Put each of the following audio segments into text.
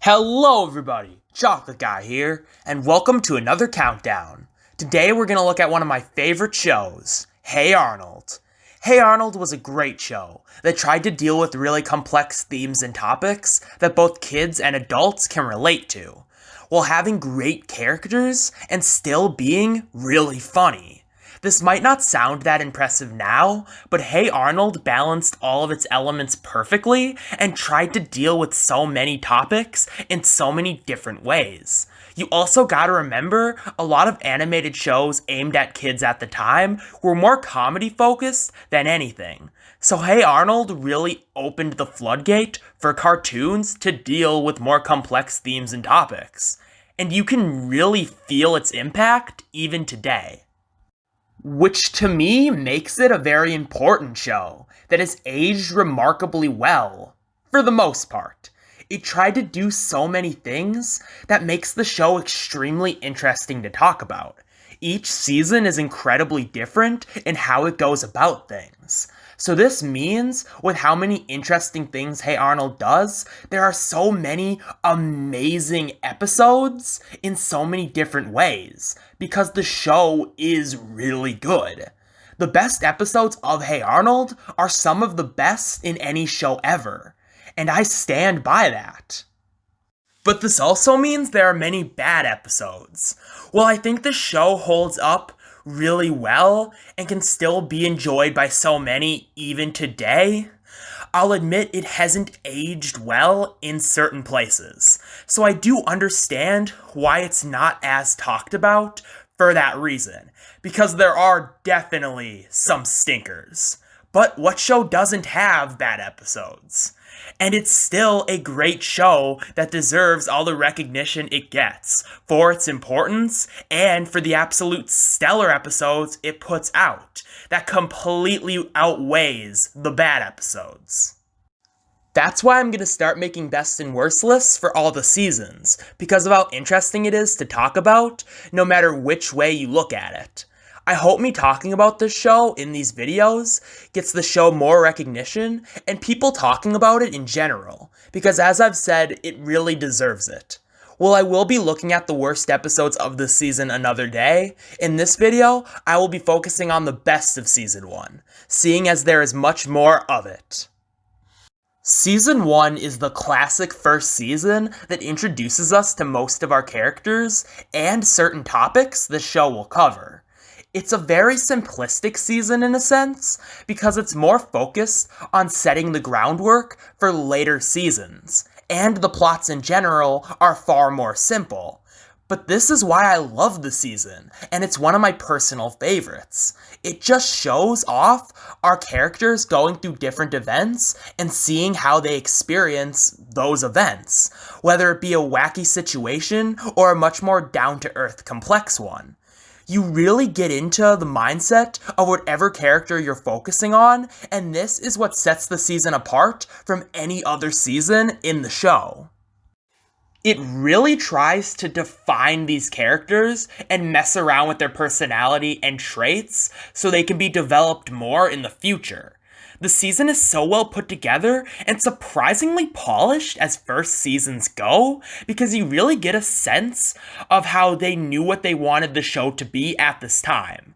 Hello everybody, Chocolate Guy here, and welcome to another countdown. Today we're going to look at one of my favorite shows, Hey Arnold. Hey Arnold was a great show that tried to deal with really complex themes and topics that both kids and adults can relate to, while having great characters and still being really funny. This might not sound that impressive now, but Hey Arnold balanced all of its elements perfectly and tried to deal with so many topics in so many different ways. You also gotta remember, a lot of animated shows aimed at kids at the time were more comedy focused than anything. So Hey Arnold really opened the floodgate for cartoons to deal with more complex themes and topics. And you can really feel its impact even today. Which to me makes it a very important show that has aged remarkably well, for the most part. It tried to do so many things that makes the show extremely interesting to talk about. Each season is incredibly different in how it goes about things. So this means, with how many interesting things Hey Arnold does, there are so many amazing episodes in so many different ways, because the show is really good. The best episodes of Hey Arnold are some of the best in any show ever, and I stand by that. But this also means there are many bad episodes. While I think the show holds up really well and can still be enjoyed by so many even today, I'll admit it hasn't aged well in certain places. So I do understand why it's not as talked about for that reason, because there are definitely some stinkers. But what show doesn't have bad episodes? And it's still a great show that deserves all the recognition it gets for its importance and for the absolute stellar episodes it puts out that completely outweighs the bad episodes. That's why I'm going to start making best and worst lists for all the seasons, because of how interesting it is to talk about, no matter which way you look at it. I hope me talking about this show in these videos gets the show more recognition and people talking about it in general, because as I've said, it really deserves it. While I will be looking at the worst episodes of this season another day, in this video, I will be focusing on the best of Season 1, seeing as there is much more of it. Season 1 is the classic first season that introduces us to most of our characters and certain topics the show will cover. It's a very simplistic season in a sense, because it's more focused on setting the groundwork for later seasons, and the plots in general are far more simple. But this is why I love the season, and it's one of my personal favorites. It just shows off our characters going through different events and seeing how they experience those events, whether it be a wacky situation or a much more down-to-earth complex one. You really get into the mindset of whatever character you're focusing on, and this is what sets the season apart from any other season in the show. It really tries to define these characters and mess around with their personality and traits so they can be developed more in the future. The season is so well put together and surprisingly polished as first seasons go, because you really get a sense of how they knew what they wanted the show to be at this time.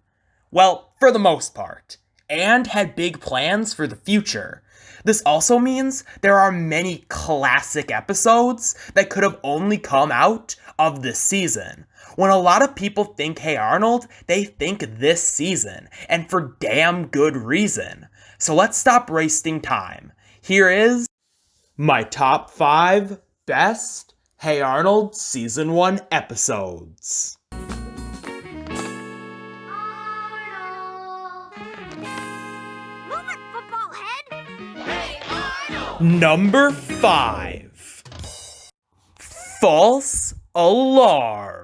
Well, for the most part. And had big plans for the future. This also means there are many classic episodes that could have only come out of this season. When a lot of people think Hey Arnold, they think this season, and for damn good reason. So let's stop wasting time. Here is my top 5 best Hey Arnold Season 1 episodes. Number 5. False Alarm.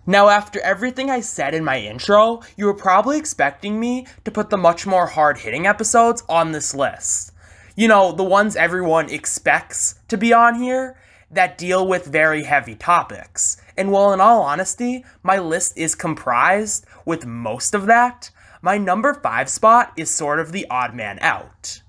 Now, after everything I said in my intro, you were probably expecting me to put the much more hard-hitting episodes on this list. You know, the ones everyone expects to be on here, that deal with very heavy topics. And while in all honesty, my list is comprised with most of that, my number 5 spot is sort of the odd man out.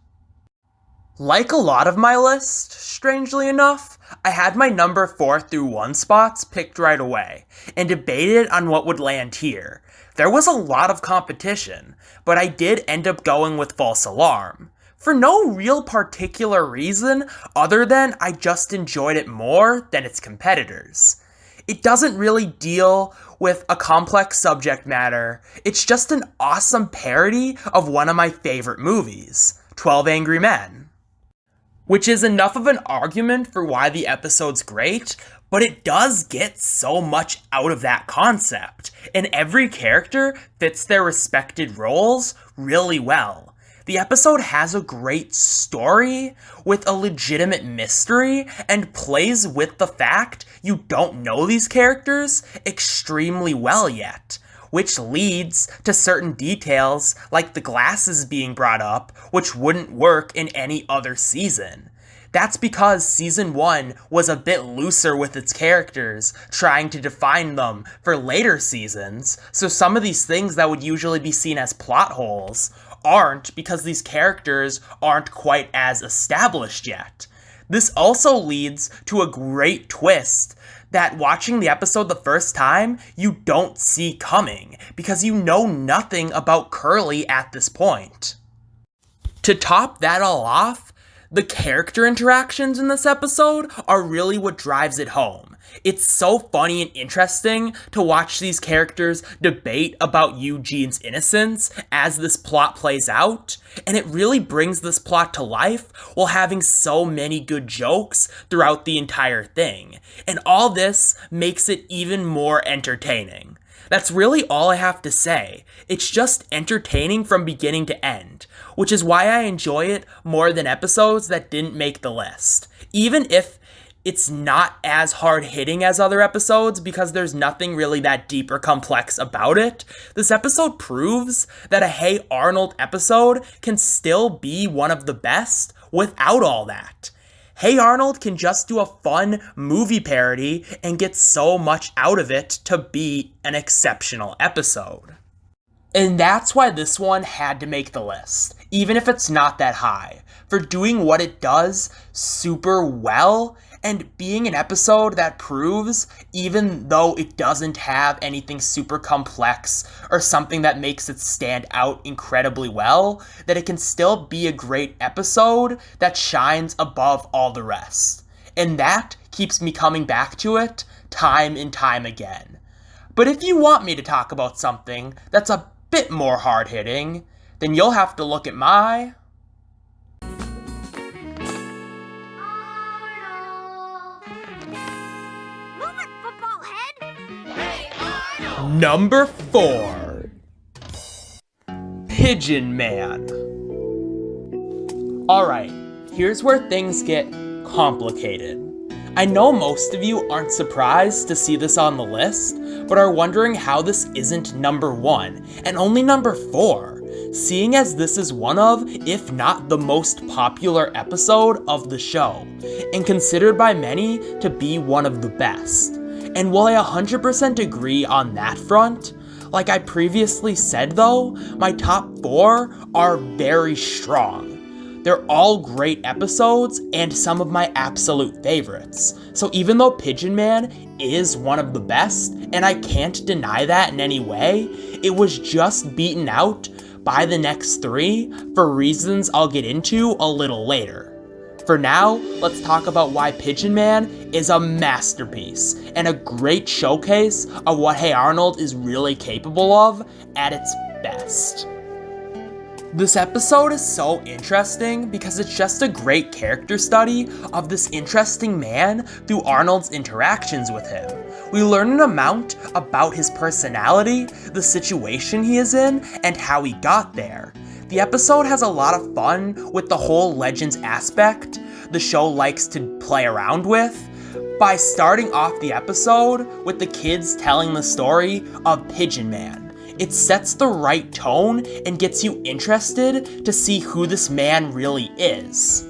Like a lot of my list, strangely enough, I had my number 4 through 1 spots picked right away, and debated on what would land here. There was a lot of competition, but I did end up going with False Alarm. For no real particular reason, other than I just enjoyed it more than its competitors. It doesn't really deal with a complex subject matter, it's just an awesome parody of one of my favorite movies, 12 Angry Men. Which is enough of an argument for why the episode's great, but it does get so much out of that concept, and every character fits their respected roles really well. The episode has a great story with a legitimate mystery and plays with the fact you don't know these characters extremely well yet, which leads to certain details like the glasses being brought up, which wouldn't work in any other season. That's because season 1 was a bit looser with its characters, trying to define them for later seasons, so some of these things that would usually be seen as plot holes aren't because these characters aren't quite as established yet. This also leads to a great twist that watching the episode the first time, you don't see coming, because you know nothing about Curly at this point. To top that all off, the character interactions in this episode are really what drives it home. It's so funny and interesting to watch these characters debate about Eugene's innocence as this plot plays out, and it really brings this plot to life while having so many good jokes throughout the entire thing. And all this makes it even more entertaining. That's really all I have to say. It's just entertaining from beginning to end, which is why I enjoy it more than episodes that didn't make the list. Even if it's not as hard-hitting as other episodes because there's nothing really that deep or complex about it, this episode proves that a Hey Arnold episode can still be one of the best without all that. Hey Arnold can just do a fun movie parody and get so much out of it to be an exceptional episode. And that's why this one had to make the list, even if it's not that high, for doing what it does super well and being an episode that proves, even though it doesn't have anything super complex or something that makes it stand out incredibly well, that it can still be a great episode that shines above all the rest. And that keeps me coming back to it time and time again. But if you want me to talk about something that's a bit more hard-hitting, then you'll have to look at my number 4, Pigeon Man. Alright, here's where things get complicated. I know most of you aren't surprised to see this on the list, but are wondering how this isn't number 1 and only number 4, seeing as this is one of, if not the most popular episode of the show, and considered by many to be one of the best. And while I 100% agree on that front, like I previously said though, my top 4 are very strong. They're all great episodes and some of my absolute favorites. So even though Pigeon Man is one of the best, and I can't deny that in any way, it was just beaten out by the next 3 for reasons I'll get into a little later. For now, let's talk about why Pigeon Man is a masterpiece and a great showcase of what Hey Arnold is really capable of at its best. This episode is so interesting because it's just a great character study of this interesting man through Arnold's interactions with him. We learn an amount about his personality, the situation he is in, and how he got there. The episode has a lot of fun with the whole Legends aspect the show likes to play around with, by starting off the episode with the kids telling the story of Pigeon Man. It sets the right tone and gets you interested to see who this man really is.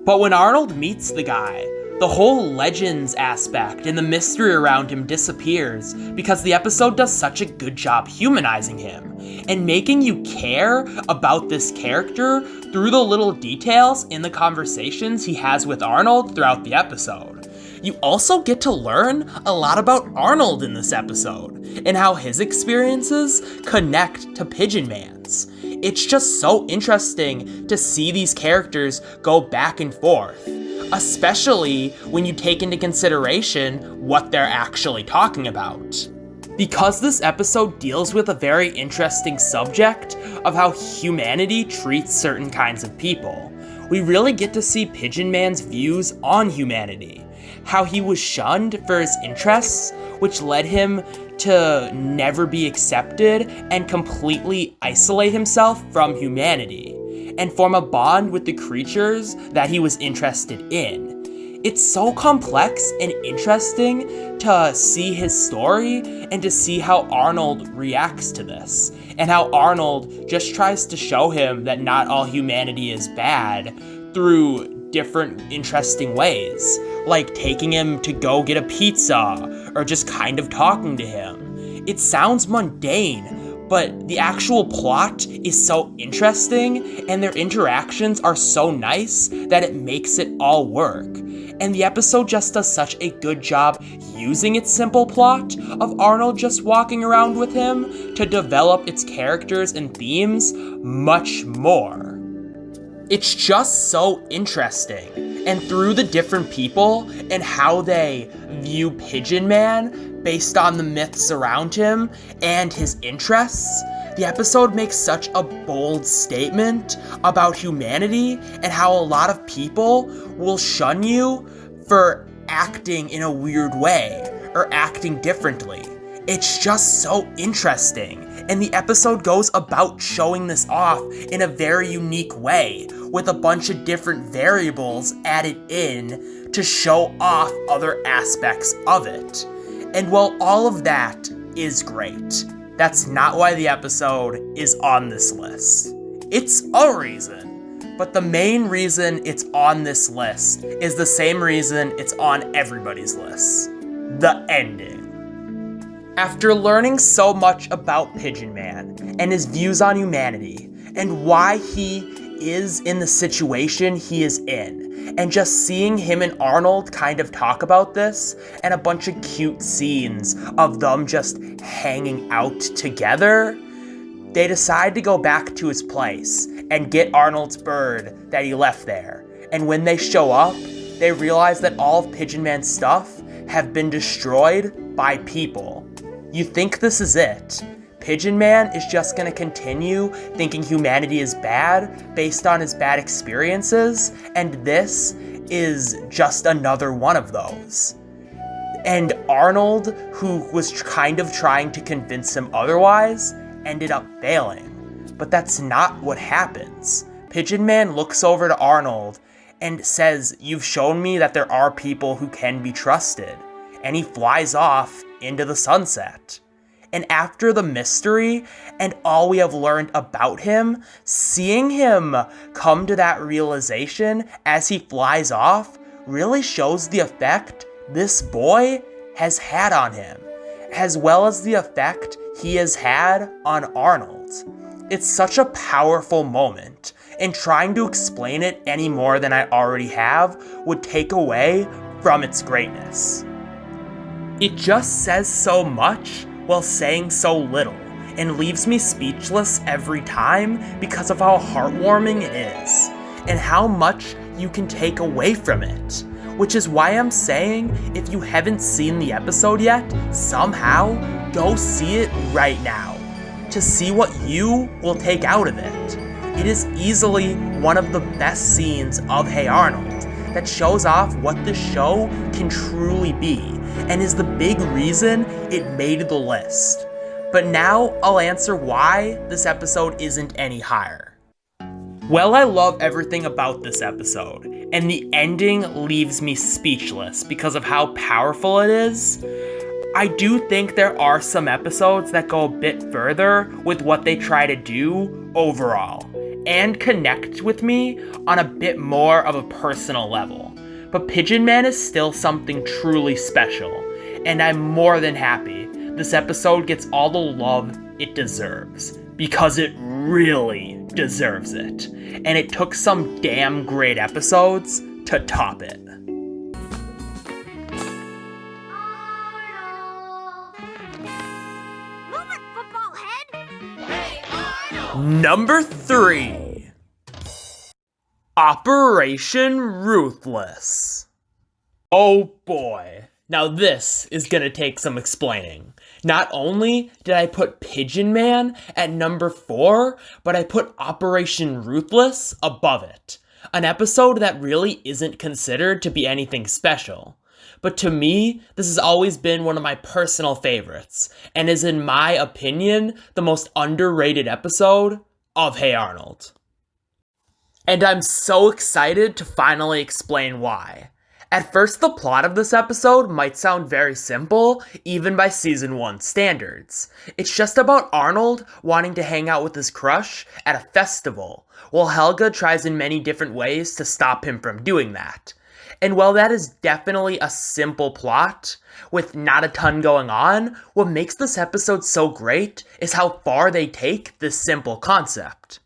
But when Arnold meets the guy, the whole Legends aspect and the mystery around him disappears because the episode does such a good job humanizing him and making you care about this character through the little details in the conversations he has with Arnold throughout the episode. You also get to learn a lot about Arnold in this episode, and how his experiences connect to Pigeon Man's. It's just so interesting to see these characters go back and forth, especially when you take into consideration what they're actually talking about. Because this episode deals with a very interesting subject of how humanity treats certain kinds of people, we really get to see Pigeon Man's views on humanity, how he was shunned for his interests, which led him to never be accepted and completely isolate himself from humanity, and form a bond with the creatures that he was interested in. It's so complex and interesting to see his story and to see how Arnold reacts to this, and how Arnold just tries to show him that not all humanity is bad through different interesting ways, like taking him to go get a pizza or just kind of talking to him. It sounds mundane, but the actual plot is so interesting and their interactions are so nice that it makes it all work. And the episode just does such a good job using its simple plot of Arnold just walking around with him to develop its characters and themes much more. It's just so interesting, and through the different people and how they view Pigeon Man based on the myths around him and his interests, the episode makes such a bold statement about humanity and how a lot of people will shun you for acting in a weird way or acting differently. It's just so interesting, and the episode goes about showing this off in a very unique way, with a bunch of different variables added in to show off other aspects of it. And while all of that is great, that's not why the episode is on this list. It's a reason, but the main reason it's on this list is the same reason it's on everybody's list: the ending. After learning so much about Pigeon Man and his views on humanity and why he is in the situation he is in, and just seeing him and Arnold kind of talk about this, and a bunch of cute scenes of them just hanging out together, they decide to go back to his place and get Arnold's bird that he left there. And when they show up, they realize that all of Pigeon Man's stuff have been destroyed by people. You think this is it? Pigeon Man is just gonna continue thinking humanity is bad based on his bad experiences, and this is just another one of those. And Arnold, who was kind of trying to convince him otherwise, ended up failing. But that's not what happens. Pigeon Man looks over to Arnold and says, "You've shown me that there are people who can be trusted." And he flies off into the sunset. And after the mystery and all we have learned about him, seeing him come to that realization as he flies off really shows the effect this boy has had on him, as well as the effect he has had on Arnold. It's such a powerful moment, and trying to explain it any more than I already have would take away from its greatness. It just says so much while saying so little, and leaves me speechless every time because of how heartwarming it is, and how much you can take away from it. Which is why I'm saying, if you haven't seen the episode yet, somehow, go see it right now, to see what you will take out of it. It is easily one of the best scenes of Hey Arnold, that shows off what the show can truly be, and is the big reason it made the list. But now I'll answer why this episode isn't any higher. Well, I love everything about this episode, and the ending leaves me speechless because of how powerful it is. I do think there are some episodes that go a bit further with what they try to do overall, and connect with me on a bit more of a personal level. But Pigeon Man is still something truly special, and I'm more than happy this episode gets all the love it deserves, because it really deserves it, and it took some damn great episodes to top it. Number 3. Operation Ruthless. Oh boy. Now this is gonna take some explaining. Not only did I put Pigeon Man at number 4, but I put Operation Ruthless above it. An episode that really isn't considered to be anything special. But to me, this has always been one of my personal favorites, and is in my opinion, the most underrated episode of Hey Arnold. And I'm so excited to finally explain why. At first, the plot of this episode might sound very simple, even by Season 1 standards. It's just about Arnold wanting to hang out with his crush at a festival, while Helga tries in many different ways to stop him from doing that. And while that is definitely a simple plot, with not a ton going on, what makes this episode so great is how far they take this simple concept.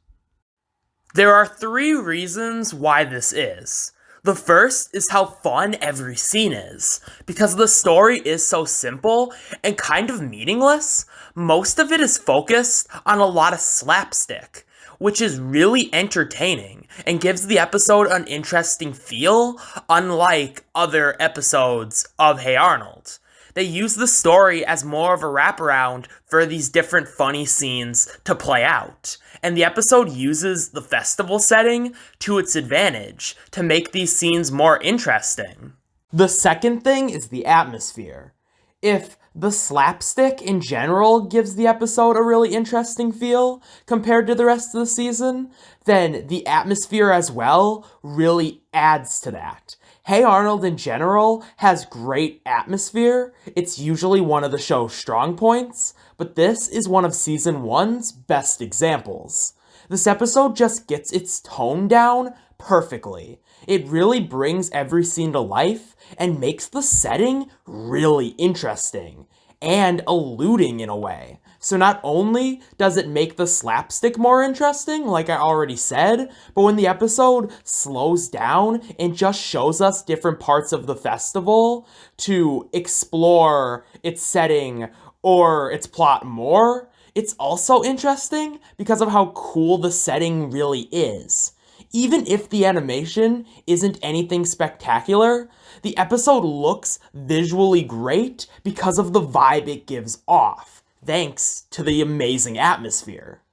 There are 3 reasons why this is. The first is how fun every scene is. Because the story is so simple and kind of meaningless, most of it is focused on a lot of slapstick, which is really entertaining and gives the episode an interesting feel, unlike other episodes of Hey Arnold. They use the story as more of a wraparound for these different funny scenes to play out, and the episode uses the festival setting to its advantage to make these scenes more interesting. The second thing is the atmosphere. If the slapstick in general gives the episode a really interesting feel compared to the rest of the season, then the atmosphere as well really adds to that. Hey Arnold in general has great atmosphere. It's usually one of the show's strong points, but this is one of Season 1's best examples. This episode just gets its tone down perfectly. It really brings every scene to life and makes the setting really interesting and eluding in a way. So not only does it make the slapstick more interesting, like I already said, but when the episode slows down and just shows us different parts of the festival to explore its setting or its plot more, it's also interesting because of how cool the setting really is. Even if the animation isn't anything spectacular, the episode looks visually great because of the vibe it gives off, thanks to the amazing atmosphere.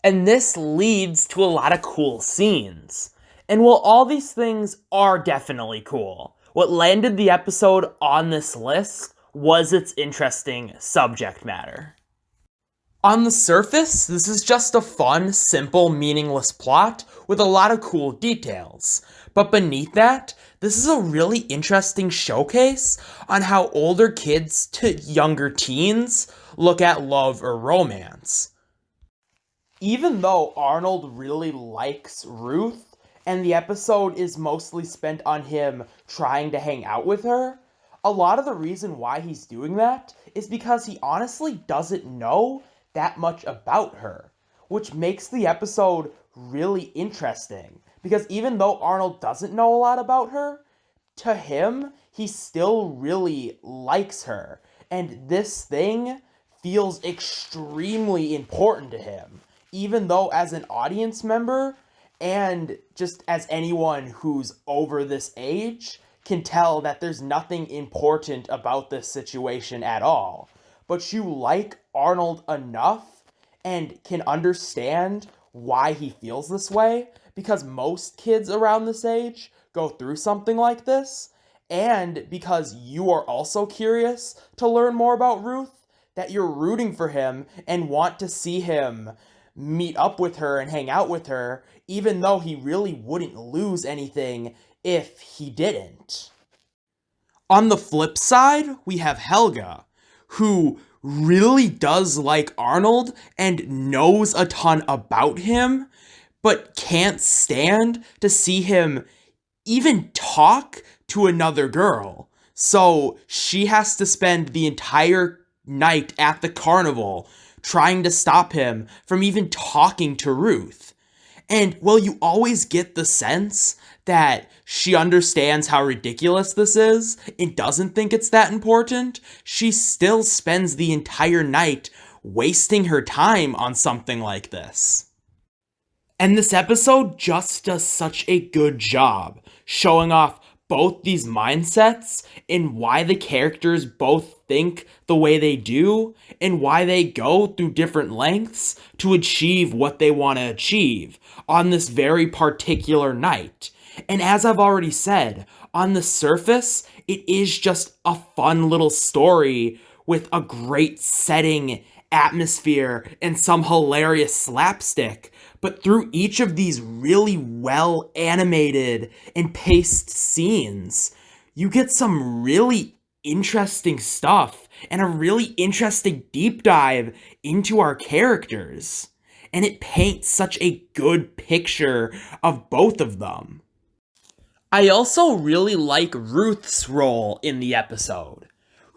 And this leads to a lot of cool scenes. And while all these things are definitely cool, what landed the episode on this list was its interesting subject matter. On the surface, this is just a fun, simple, meaningless plot with a lot of cool details. But beneath that, this is a really interesting showcase on how older kids to younger teens look at love or romance. Even though Arnold really likes Ruth, and the episode is mostly spent on him trying to hang out with her, a lot of the reason why he's doing that is because he honestly doesn't know that much about her, which makes the episode really interesting. Because even though Arnold doesn't know a lot about her, to him, he still really likes her. And this thing feels extremely important to him. Even though as an audience member, and just as anyone who's over this age, can tell that there's nothing important about this situation at all. But you like Arnold enough and can understand why he feels this way, because most kids around this age go through something like this, and because you are also curious to learn more about Ruth, that you're rooting for him and want to see him meet up with her and hang out with her, even though he really wouldn't lose anything if he didn't. On the flip side, we have Helga, who really does like Arnold and knows a ton about him, but can't stand to see him even talk to another girl. So she has to spend the entire night at the carnival trying to stop him from even talking to Ruth. And while you always get the sense that she understands how ridiculous this is and doesn't think it's that important, she still spends the entire night wasting her time on something like this. And this episode just does such a good job showing off both these mindsets and why the characters both think the way they do and why they go through different lengths to achieve what they want to achieve on this very particular night. And as I've already said, on the surface, it is just a fun little story with a great setting, atmosphere, and some hilarious slapstick. But through each of these really well animated and paced scenes, you get some really interesting stuff and a really interesting deep dive into our characters. And it paints such a good picture of both of them. I also really like Ruth's role in the episode.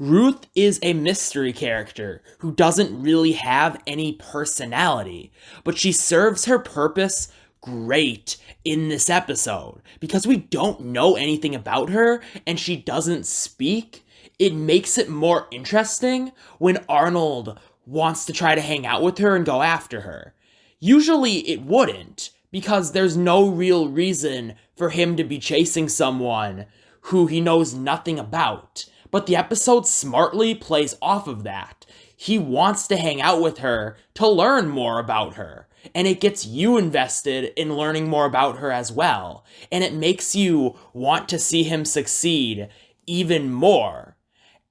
Ruth is a mystery character who doesn't really have any personality, but she serves her purpose great in this episode. Because we don't know anything about her and she doesn't speak, it makes it more interesting when Arnold wants to try to hang out with her and go after her. Usually it wouldn't, because there's no real reason for him to be chasing someone who he knows nothing about. But the episode smartly plays off of that. He wants to hang out with her to learn more about her. And it gets you invested in learning more about her as well. And it makes you want to see him succeed even more.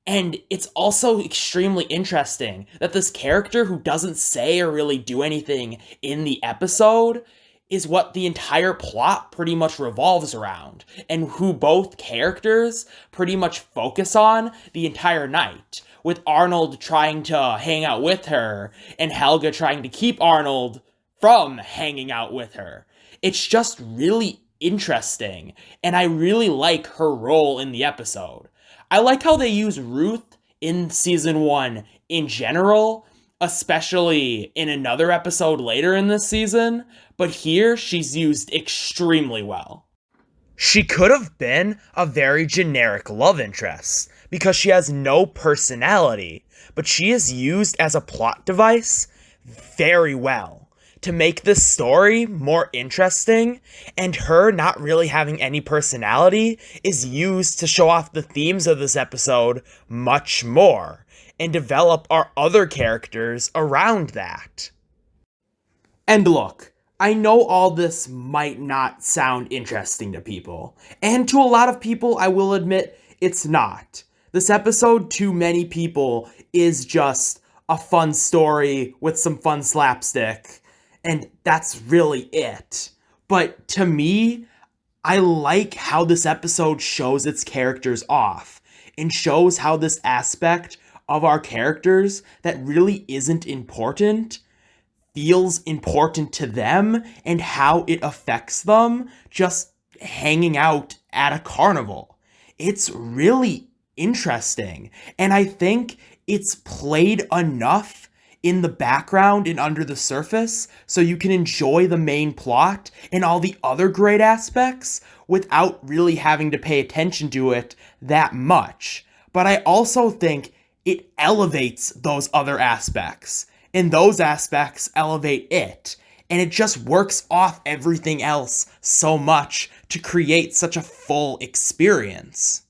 And it's also extremely interesting that this character who doesn't say or really do anything in the episode is what the entire plot pretty much revolves around, and who both characters pretty much focus on the entire night, with Arnold trying to hang out with her, and Helga trying to keep Arnold from hanging out with her. It's just really interesting, and I really like her role in the episode. I like how they use Ruth in season 1 in general, especially in another episode later in this season, but here she's used extremely well. She could have been a very generic love interest, because she has no personality, but she is used as a plot device very well to make this story more interesting, and her not really having any personality is used to show off the themes of this episode much more, and develop our other characters around that. And look, I know all this might not sound interesting to people, and to a lot of people, I will admit, it's not. This episode, to many people, is just a fun story with some fun slapstick, and that's really it. But to me, I like how this episode shows its characters off, and shows how this aspect of our characters that really isn't important feels important to them, and how it affects them just hanging out at a carnival. It's really interesting, and I think it's played enough in the background and under the surface so you can enjoy the main plot and all the other great aspects without really having to pay attention to it that much. But I also think it elevates those other aspects, and those aspects elevate it, and it just works off everything else so much to create such a full experience.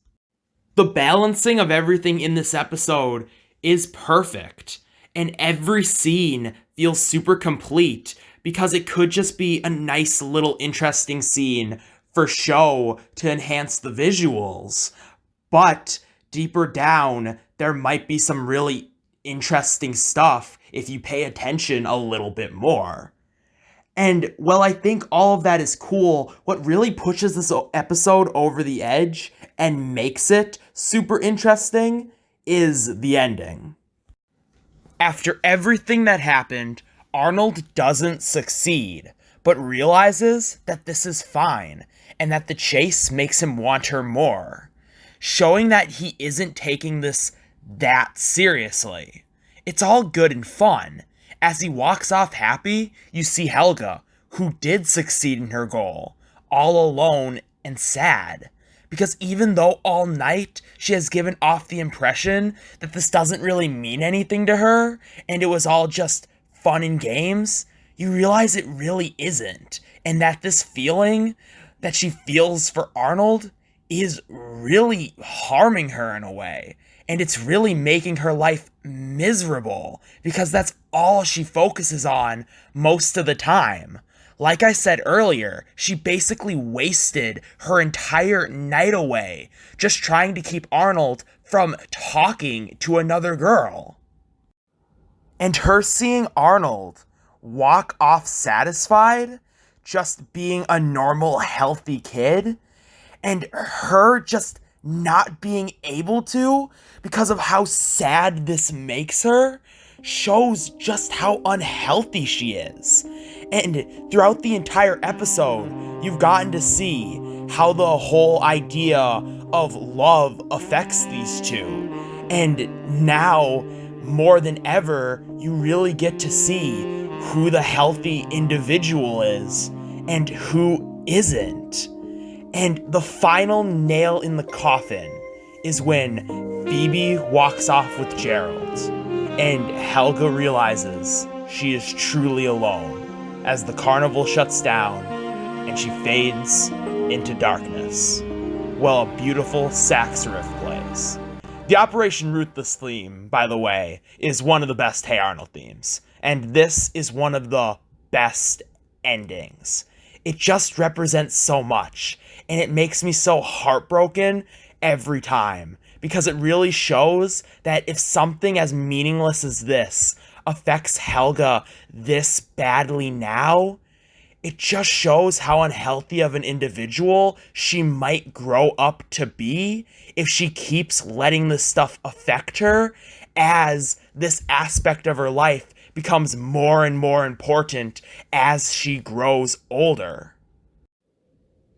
The balancing of everything in this episode is perfect, and every scene feels super complete, because it could just be a nice little interesting scene for show to enhance the visuals, but deeper down, there might be some really interesting stuff if you pay attention a little bit more. And while I think all of that is cool, what really pushes this episode over the edge and makes it super interesting is the ending. After everything that happened, Arnold doesn't succeed, but realizes that this is fine, and that the chase makes him want her more, showing that he isn't taking this that seriously. It's all good and fun. As he walks off happy, you see Helga, who did succeed in her goal, all alone and sad, Because even though all night she has given off the impression that this doesn't really mean anything to her and it was all just fun and games, you realize it really isn't. And that this feeling that she feels for Arnold is really harming her in a way. And it's really making her life miserable because that's all she focuses on most of the time. Like I said earlier, she basically wasted her entire night away just trying to keep Arnold from talking to another girl. And her seeing Arnold walk off satisfied, just being a normal, healthy kid, and her just not being able to because of how sad this makes her, shows just how unhealthy she is. And throughout the entire episode, you've gotten to see how the whole idea of love affects these two. And now, more than ever, you really get to see who the healthy individual is and who isn't. And the final nail in the coffin is when Phoebe walks off with Gerald, and Helga realizes she is truly alone as the carnival shuts down and she fades into darkness, while a beautiful sax riff plays. The Operation Ruthless theme, by the way, is one of the best Hey Arnold themes, and this is one of the best endings. It just represents so much, and it makes me so heartbroken every time, because it really shows that if something as meaningless as this affects Helga this badly now, it just shows how unhealthy of an individual she might grow up to be if she keeps letting this stuff affect her as this aspect of her life becomes more and more important as she grows older.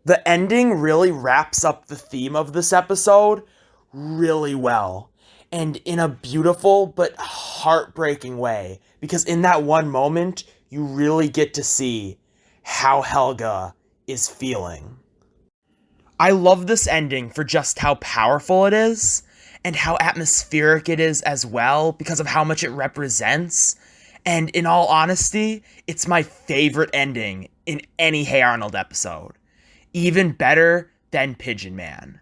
The ending really wraps up the theme of this episode really well, and in a beautiful but heartbreaking way, because in that one moment, you really get to see how Helga is feeling. I love this ending for just how powerful it is, and how atmospheric it is as well, because of how much it represents. And in all honesty, it's my favorite ending in any Hey Arnold episode. Even better than Pigeon Man.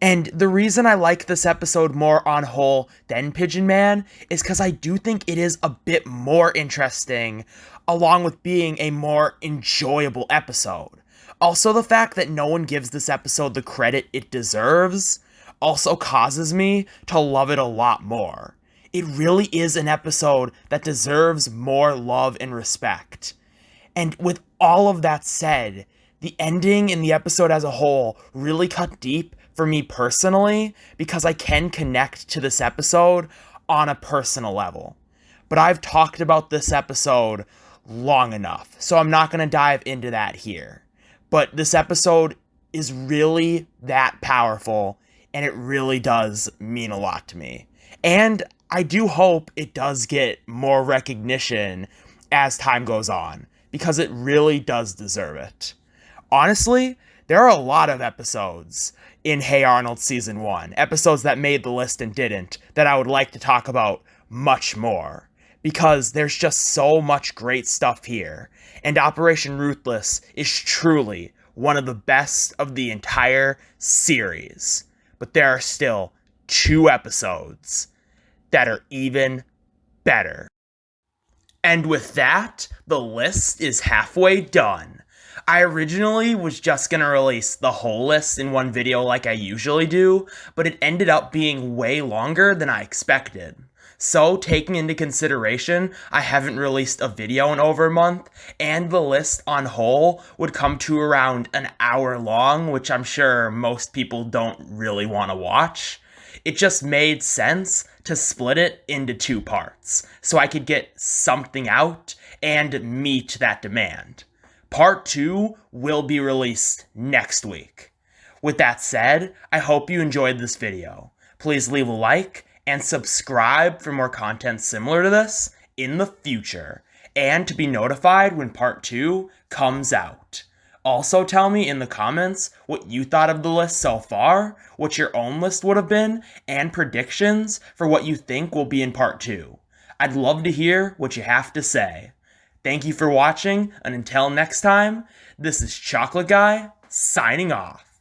And the reason I like this episode more on whole than Pigeon Man is because I do think it is a bit more interesting, along with being a more enjoyable episode. Also, the fact that no one gives this episode the credit it deserves also causes me to love it a lot more. It really is an episode that deserves more love and respect. And with all of that said, the ending in the episode as a whole really cut deep for me personally because I can connect to this episode on a personal level. But I've talked about this episode long enough, so I'm not going to dive into that here. But this episode is really that powerful, and it really does mean a lot to me. And I do hope it does get more recognition as time goes on, because it really does deserve it. Honestly, there are a lot of episodes in Hey Arnold Season 1, episodes that made the list and didn't, that I would like to talk about much more, because there's just so much great stuff here, and Operation Ruthless is truly one of the best of the entire series. But there are still 2 episodes that are even better. And with that, the list is halfway done. I originally was just going to release the whole list in one video like I usually do, but it ended up being way longer than I expected. So, taking into consideration I haven't released a video in over a month, and the list on whole would come to around an hour long, which I'm sure most people don't really want to watch, it just made sense to split it into 2 parts, so I could get something out and meet that demand. Part 2 will be released next week. With that said, I hope you enjoyed this video. Please leave a like and subscribe for more content similar to this in the future, and to be notified when Part 2 comes out. Also tell me in the comments what you thought of the list so far, what your own list would have been, and predictions for what you think will be in part 2. I'd love to hear what you have to say. Thank you for watching, and until next time, this is Chocolate Guy, signing off.